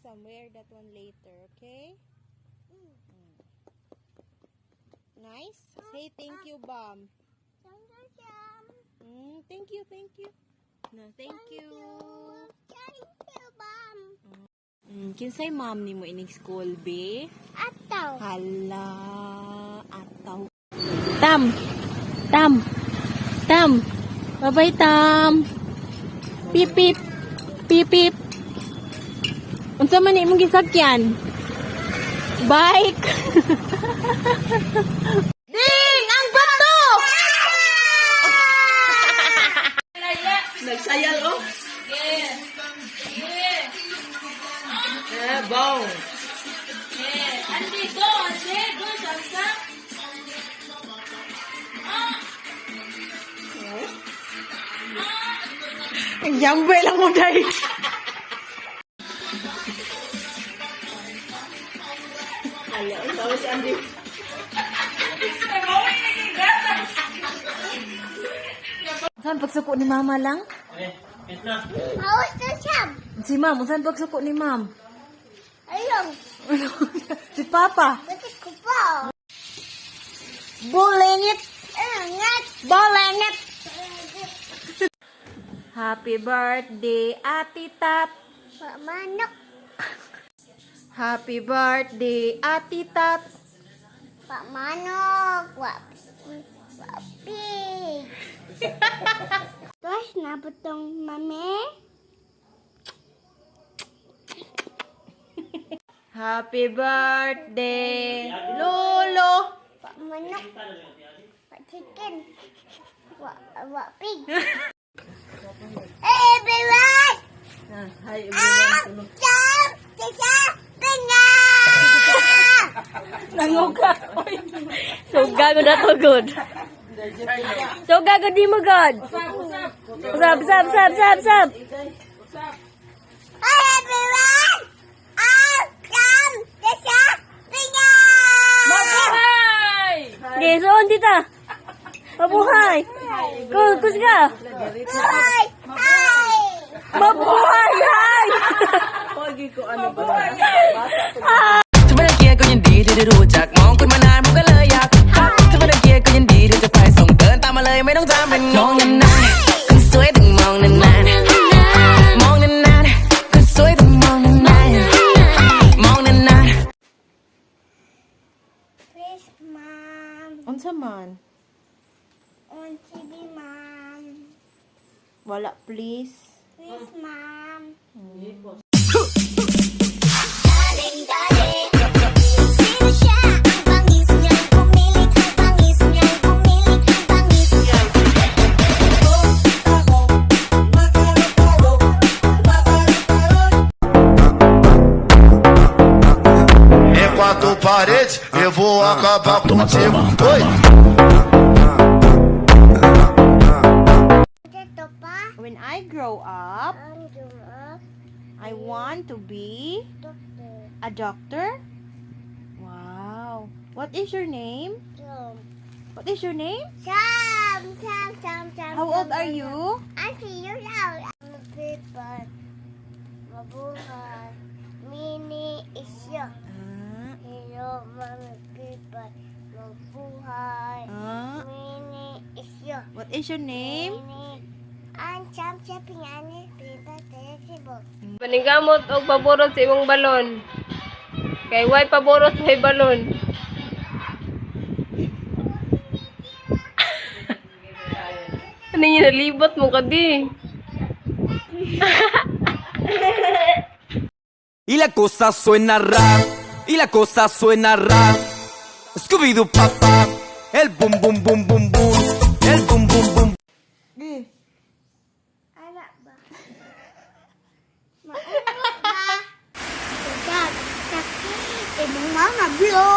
some. Wear that one later, okay? Nice. Say thank you, Bam. Thank you, thank you. No, thank you. Thank you, Mom. Kinsay mom ni mo inig school, be? Ataw. Hala, ataw. Tam. Tam. Tam. Bye-bye, Tam. Pip, pip. Pip, pip. Unsa man imong gisakyan? Bike. Ding! Ang bato! Nagsayal, oh. Yeah. Yeah, bong. Yeah. Andi, go, salsa. Ang yambay lang mo, day. Hala, ang tawa si Andy. Saan pagsuko ni Mama lang? Hawas na siya. Si Ma'am, saan pagsuko ni Ma'am? Ayun. Si Papa. Bakit ko po? Bulingit. Angat. Bulingit. Happy birthday, Ate Tat. Manok. Happy birthday, Ate Tat. Pak manok. Pig. Terus nabutong mami. Happy birthday, Lolo. Pak manok. Pak chicken. Pig. Hey everyone. Hi everyone. Tisa. Pinga. Nanguga. So gago na to good. So gago di mo good. Sab. Hi everyone. Tisa. Pinga. Mabuhay! Okay, so on tita. Mabuhay. Kus ka. Hi. Hi. Mabuhay. Hi. Mabuhay! ถ้าไม่ได้เกียร์ก็ยินดีที่ได้รู้จักมองคุณมานานผมก็เลยอยากทักถ้าไม่ได้เกียร์ก็ยินดีที่จะไปส่งเดินตามมาเลยไม่ต้องจำเป็นมองนานๆคนสวยต้องมองนานๆมองนานๆคนสวยต้องมองนานๆมองนานๆ Please, mom. Unsa man? On TV, mom. Wala please. Please, mom. Sino siya? Ang bangis niyang pumilit. Ang bangis niyang pumilit. Ang bangis niyang Em quatro paredes, eu vou acabar contigo. Oi! Ito pa. When I grow up, Ang dumap. I want to be Doctor. a doctor. Wow. What is your name? What is your name? Sam. How old are you? I see you now. I'm a people. Mabuhay. Mini isyo. Hello, mga people. Mabuhay. Mini isyo. What is your name? Mini. Ang champion pinani. Pipa telesibo. Panigamot og paborot sa imong balon. Kay why paborot may balon? Ano yung nalibot mo ka di? Y la cosa suena rap, y la cosa suena rap. Scooby-Doo papá, el boom boom boom boom boom, el boom boom boom. Anak ba? Maunok ba? Dad, sakit. Imong mga vlog.